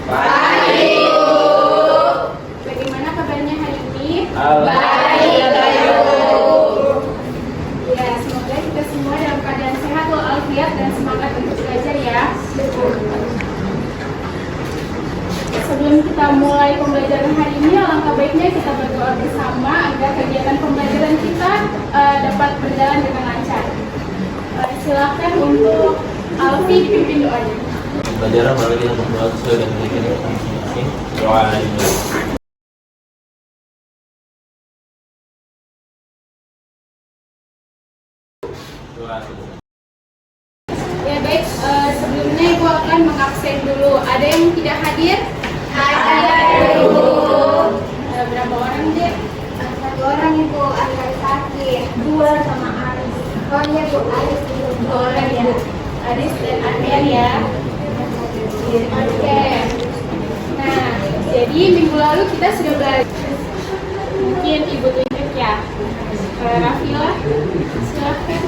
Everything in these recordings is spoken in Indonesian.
Baik. Bagaimana kabarnya hari ini? Baik. Ya, semoga kita semua dalam keadaan sehat walafiat dan semangat untuk belajar ya. Sebelum kita mulai pembelajaran hari ini, alangkah baiknya kita berdoa bersama agar kegiatan pembelajaran kita dapat berjalan dengan lancar. Silakan untuk Alfi dipimpin doanya. Pembelajaran mari kita berdoa sesuai dengan keyakinan kita masing-masing. Doa ini. Ya baik, sebelumnya Ibu akan mengabsen dulu. Ada yang tidak hadir? Ada Ibu. Berapa orang Dek? 1 orang Ibu, ada sakit. 2 sama Aris. Oh iya Bu, Aris. 2 orang ya. Aris dan Aryan ya. Oke. Nah, jadi minggu lalu kita sudah belajar. Mungkin Ibu tunjuk ya. Rafila, silahkan.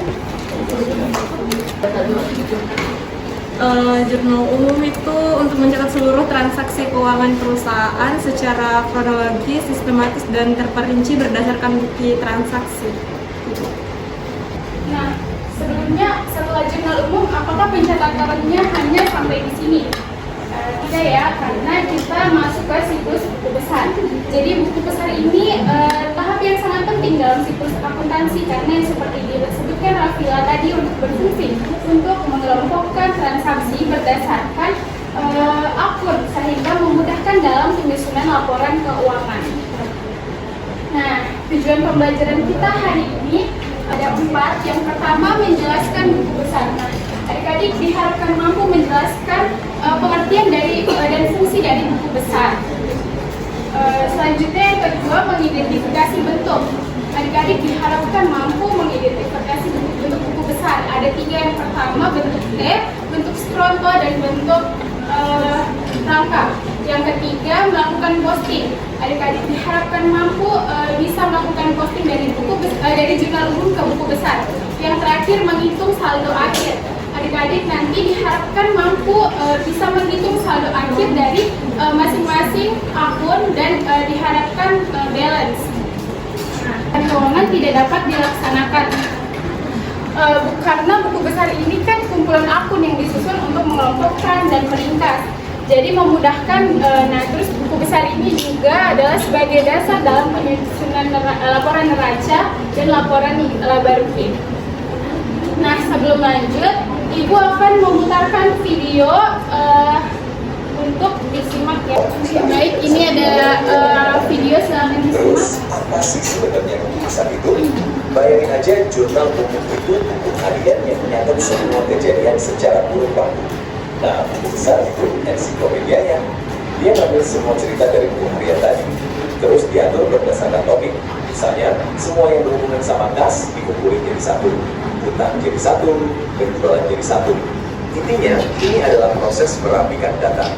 Jurnal umum itu untuk mencatat seluruh transaksi keuangan perusahaan secara kronologis, sistematis, dan terperinci berdasarkan bukti transaksi. Nah, sebelumnya setelah jurnal umum, apakah pencatatannya hanya sampai di sini? Tidak ya, karena kita masuk ke siklus buku besar. Jadi buku besar ini tahap yang sangat penting dalam siklus akuntansi karena yang seperti disebutkan Rafila tadi untuk berfungsi untuk mengelompokkan transaksi berdasarkan akun sehingga memudahkan dalam penyusunan laporan keuangan. Nah, tujuan pembelajaran kita hari ini ada 4. Yang pertama menjelaskan buku besar. Adik-adik diharapkan mampu menjelaskan pengertian dari dan fungsi dari buku besar. Selanjutnya yang kedua mengidentifikasi bentuk. Adik-adik diharapkan mampu mengidentifikasi bentuk buku besar. Ada 3. Yang pertama bentuk T, bentuk stronto, dan bentuk rangka. Yang ketiga melakukan posting. Adik-adik diharapkan mampu bisa melakukan posting dari dari jurnal umum ke buku besar. Yang terakhir menghitung saldo akhir. Adik-adik nanti diharapkan mampu bisa menghitung saldo akhir dari masing-masing akun dan diharapkan balance. Nah, keuangan tidak dapat dilaksanakan karena buku besar ini kan kumpulan akun yang disusun untuk mengelompokkan dan meringkas. Jadi memudahkan. Nah, terus buku besar ini juga adalah sebagai dasar dalam penyusunan laporan neraca dan laporan laba rutin. Nah, sebelum lanjut, Ibu akan memutarkan video untuk disimak ya. Baik, ini ada video, silakan disimak. Terus, apa sih sebenarnya buku besar itu? Bayangin aja jurnal umum itu buku harian yang menyatat semua kejadian secara urut waktu. Nah, buku besar itu ensiklopedianya. Dia ngambil semua cerita dari buku harian tadi, terus diatur berdasarkan topik. Misalnya, semua yang berhubungan sama kas dikumpulin jadi satu, utang jadi satu, penjualan jadi satu. Intinya, ini adalah proses merapikan data.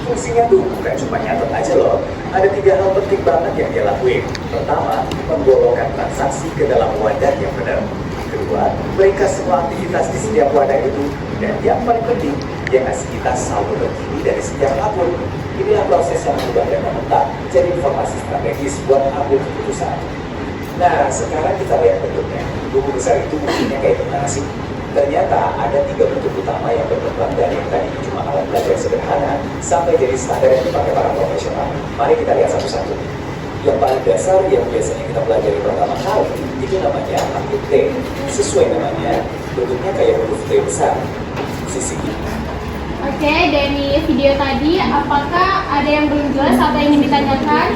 Fungsinya tuh bukan cuma nyatet aja loh. Ada 3 hal penting banget yang dia lakuin. Pertama, menggolongkan transaksi ke dalam wadah yang benar. Kedua, meringkas semua aktivitas di setiap wadah itu. Dan yang paling penting, dia ngasih kita saldo terkini dari setiap akun. Inilah proses yang mudah dan menetap jadi informasi strategis buat ambil keputusan. Nah, sekarang kita lihat bentuknya. Buku besar itu fungsinya kayak gimana sih? Ternyata ada 3 bentuk utama yang berkembang dari yang tadi cuma alat belajar sederhana sampai jadi standar yang dipakai para profesional. Mari kita lihat satu-satu. Yang paling dasar yang biasanya kita pelajari pertama kali itu namanya akun T. Sesuai namanya, bentuknya kayak huruf T besar. Sisi Oke, dari video tadi, apakah ada yang belum jelas atau ingin ditanyakan?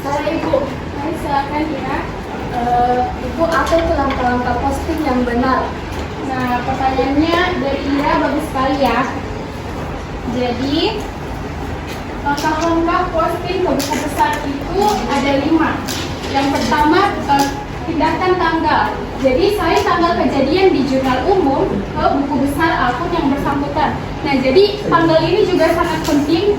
Saya Ibu. Baik, silakan ya. Ibu, apa itu langkah-langkah posting yang benar? Nah, pertanyaannya dari Ira bagus sekali ya. Jadi, langkah-langkah posting ke buku besar itu ada 5. Yang pertama, pindahkan tanggal. Jadi saya tanggal kejadian di jurnal umum ke buku besar akun yang bersangkutan. Nah, jadi tanggal ini juga sangat penting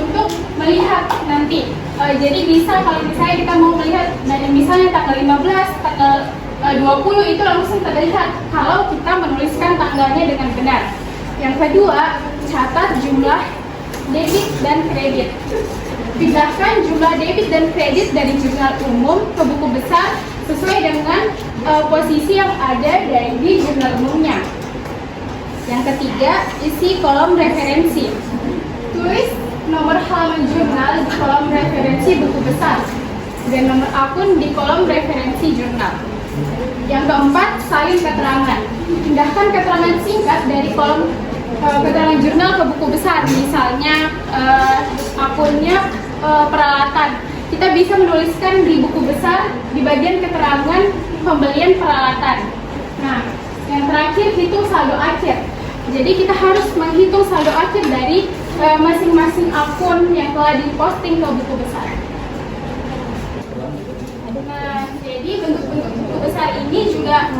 untuk melihat nanti. Jadi bisa kalau misalnya kita mau melihat, nah misalnya tanggal 15, tanggal 20 itu langsung terlihat kalau kita menuliskan tanggalnya dengan benar. Yang kedua, catat jumlah debit dan kredit. Pindahkan jumlah debit dan kredit dari jurnal umum ke buku besar sesuai dengan posisi yang ada di jurnal umumnya. Yang ketiga, isi kolom referensi. Tulis nomor halaman jurnal di kolom referensi buku besar dan nomor akun di kolom referensi jurnal. Yang keempat, salin keterangan. Pindahkan keterangan singkat dari kolom keterangan jurnal ke buku besar. Misalnya akunnya peralatan. Kita bisa menuliskan di buku besar di bagian keterangan pembelian peralatan. Nah, yang terakhir, hitung saldo akhir. Jadi kita harus menghitung saldo akhir dari masing-masing akun yang telah diposting ke buku besar. Nah, jadi bentuk-bentuk buku besar ini juga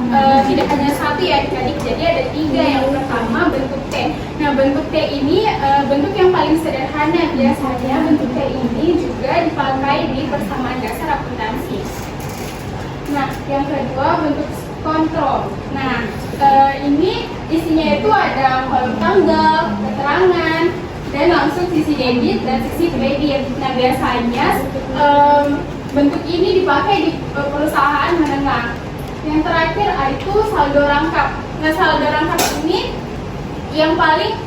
tidak hanya satu ya adik-adik, jadi ada 3. Yang pertama bentuk T. Nah, bentuk T ini bentuk yang paling sederhana. Biasanya bentuk T ini juga dipakai di persamaan dasar akuntansi. Nah, yang kedua bentuk kontrol. Nah, ini isinya itu ada kolom tanggal, keterangan, dan langsung sisi debit dan sisi kredit. Nah, biasanya bentuk ini dipakai di perusahaan menengah. Yang terakhir itu saldo rangkap. Nah, saldo rangkap ini yang paling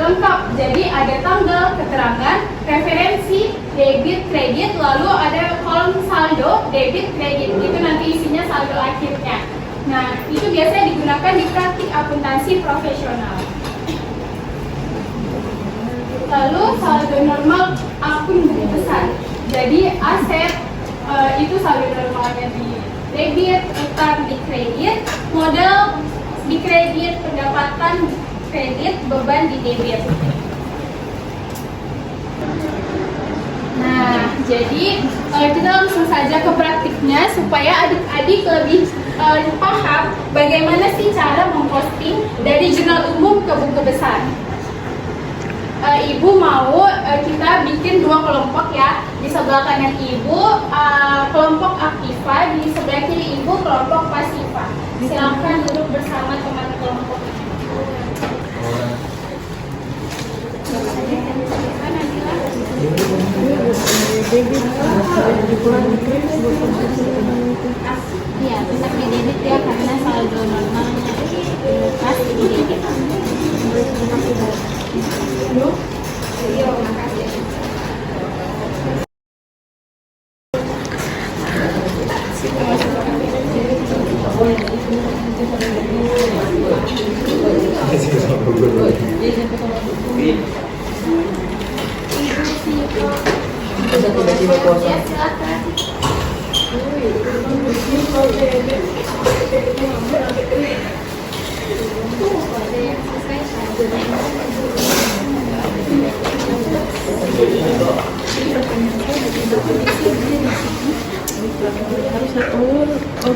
lengkap. Jadi ada tanggal, keterangan, referensi, debit, kredit, lalu ada kolom saldo, debit, kredit. Itu nanti isinya saldo akhirnya. Nah, itu biasanya digunakan di praktik akuntansi profesional. Lalu saldo normal akun buku besar. Jadi aset itu saldo normalnya di debit, utang di kredit, modal di kredit, pendapatan kredit, beban di debit. Nah, jadi kita langsung saja ke praktiknya supaya adik-adik lebih paham bagaimana sih cara memposting dari jurnal umum ke buku besar. Ibu mau kita bikin 2 kelompok ya. Di sebelah kanan ibu kelompok aktiva, di sebelah kiri ibu kelompok pasiva. Silakan duduk bersama teman kelompok. Iya, tetap di debit ya karena saldo normalnya pasti di debit.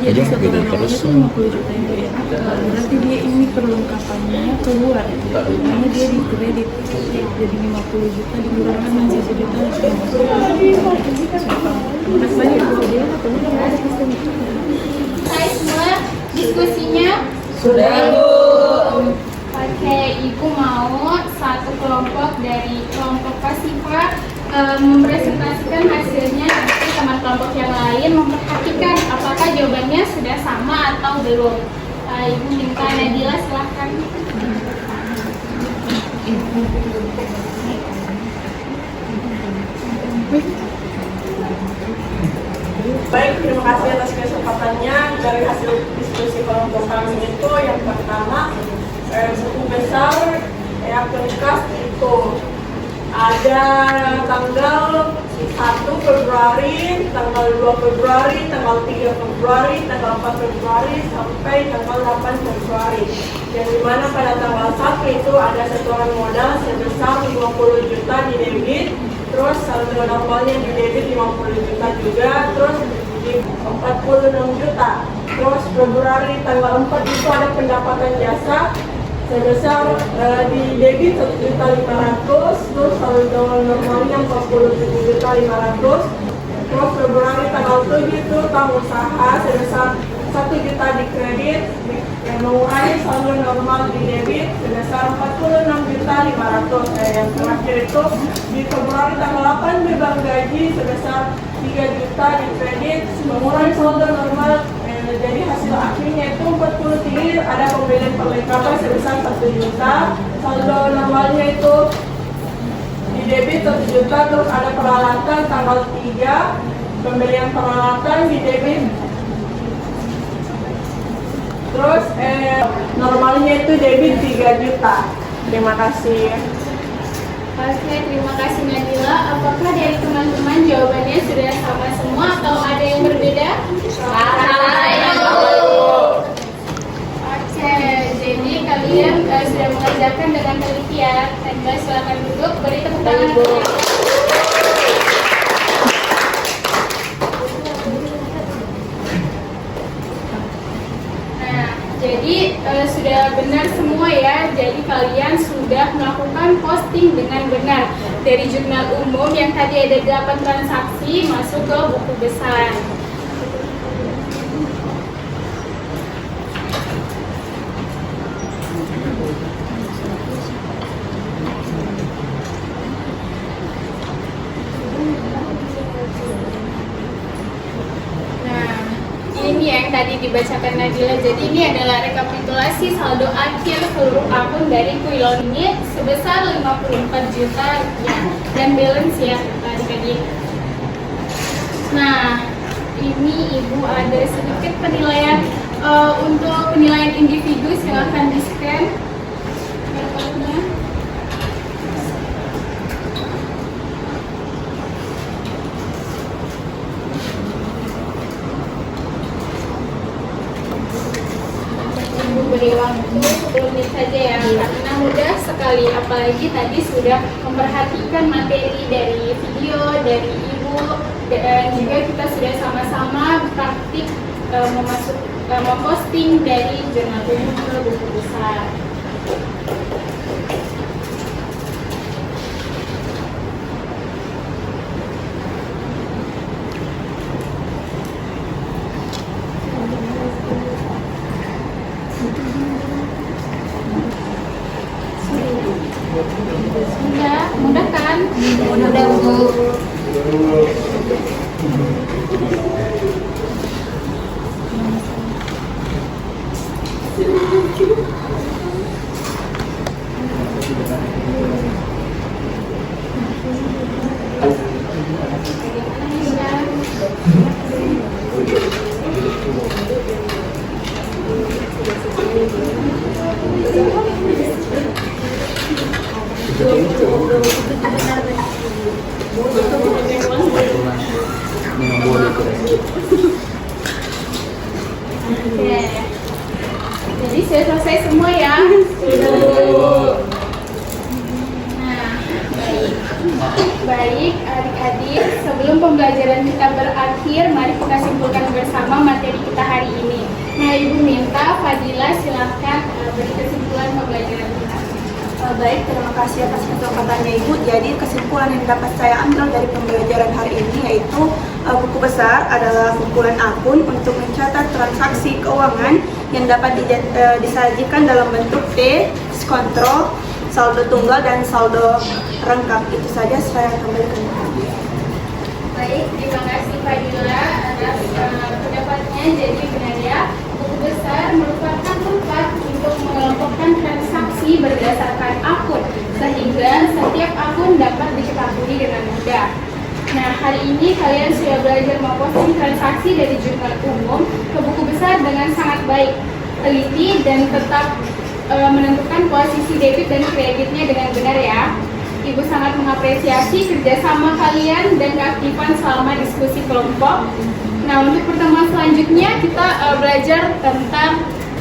Jadi segala terus 50 juta itu ya. Berarti dia ini perlengkapannya keluar itu. Karena dia di kredit. Jadi 50 juta dikurangkan dengan 1 juta. Rasanya dia ada sistem itu. Hai semua, diskusinya Sudah, Bu. Oke, Ibu mau satu kelompok dari kelompok pasiva mempresentasikan hasilnya, nanti teman kelompok yang lain memperhatikan apakah jawabannya sudah sama atau belum. Ibu minta Nadila silahkan. Baik, terima kasih atas kesempatannya. Dari hasil diskusi kelompok kami itu yang pertama, buku besar akun kas itu ada tanggal 1 Februari, tanggal 2 Februari, tanggal 3 Februari, tanggal 4 Februari, sampai tanggal 8 Februari. Yang dimana pada tanggal 1 itu ada setoran modal sebesar 50 juta di debit, terus saldo normalnya di debit 50 juta juga, terus di 46 juta. Terus Februari tanggal 4 itu ada pendapatan jasa sebesar di debit 1.500.000, terus saldo normalnya 47.500.000. Terus Februari tanggal 7 itu utang usaha sebesar 1 juta di kredit, yang mengurangi saldo normal di debit sebesar terakhir itu di Februari tanggal 8 beban gaji sebesar 3 juta di kredit, mengurangi saldo normal. Jadi hasil akhirnya itu 40 triliun, ada pembelian perlengkapan sebesar 1 juta, saldo normalnya itu di debit 1 juta, terus ada peralatan tanggal 3, pembelian peralatan di debit. Terus normalnya itu debit 3 juta. Terima kasih. Oke, terima kasih Nadila. Apakah dari teman-teman jawabannya sudah sama semua atau ada yang berbeda? Oke, jadi kalian sudah mengerjakan dengan teliti ya. Nadila silakan duduk, beri tepuk tangan. Jadi sudah benar semua ya. Jadi kalian sudah melakukan posting dengan benar dari jurnal umum yang tadi ada 8 transaksi masuk ke buku besar. Ini yang tadi dibacakan Nadila. Jadi ini adalah rekapitulasi saldo akhir seluruh akun dari Kuilon ini sebesar 54 juta rupiah dan balance ya adik-adik. Nah, ini Ibu ada sedikit penilaian untuk penilaian individu, silahkan di-scan barcode-nya. Beri waktu 10 menit saja ya, karena mudah sekali, apalagi tadi sudah memperhatikan materi dari video dari Ibu, dan juga kita sudah sama-sama praktik memposting dari jurnal umum ke buku besar. Mudah kan? Mudah Bu. Oke. Jadi sudah selesai semua ya. Nah, baik adik-adik, sebelum pembelajaran kita berakhir, mari kita simpulkan bersama materi kita hari ini. Nah, Ibu minta Fadila silahkan beri kesimpulan pembelajaran kita. Baik, terima kasih atas kesempatannya Ibu. Jadi kesimpulan yang dapat saya ambil dari pembelajaran hari ini yaitu buku besar adalah kumpulan akun untuk mencatat transaksi keuangan yang dapat disajikan dalam bentuk T, kontrol, saldo tunggal, dan saldo rengkap. Itu saja saya kembalikan. Baik, terima kasih Fadila atas pendapatnya. Jadi benar ya, buku besar merupakan tempat untuk mengelompokkan transaksi berdasarkan akun, sehingga setiap akun dapat diketahui dengan mudah. Nah, hari ini kalian sudah belajar memposting transaksi dari jurnal umum ke buku besar dengan sangat baik, teliti, dan tetap menentukan posisi debit dan kreditnya dengan benar ya. Ibu sangat mengapresiasi kerjasama kalian dan keaktifan selama diskusi kelompok. Nah, untuk pertemuan selanjutnya kita belajar tentang,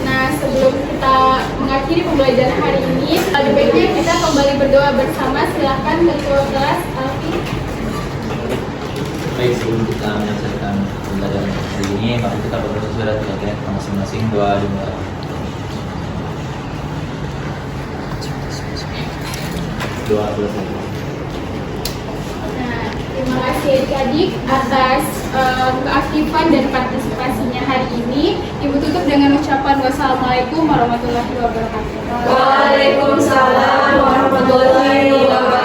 nah sebelum kita mengakhiri pembelajaran hari ini, lebih baiknya kita kembali berdoa bersama. Silahkan ketua kelas Alfi. Baik, sebelum kita menyelesaikan pembelajaran hari ini, mari kita berdoa surat terkait masing-masing doa juga. Doa bersama. Nah, terima kasih kasih adik-adik atas keaktifan dan partisipasinya hari ini. Ibu tutup dengan ucapan wassalamualaikum warahmatullahi wabarakatuh. Waalaikumsalam warahmatullahi wabarakatuh.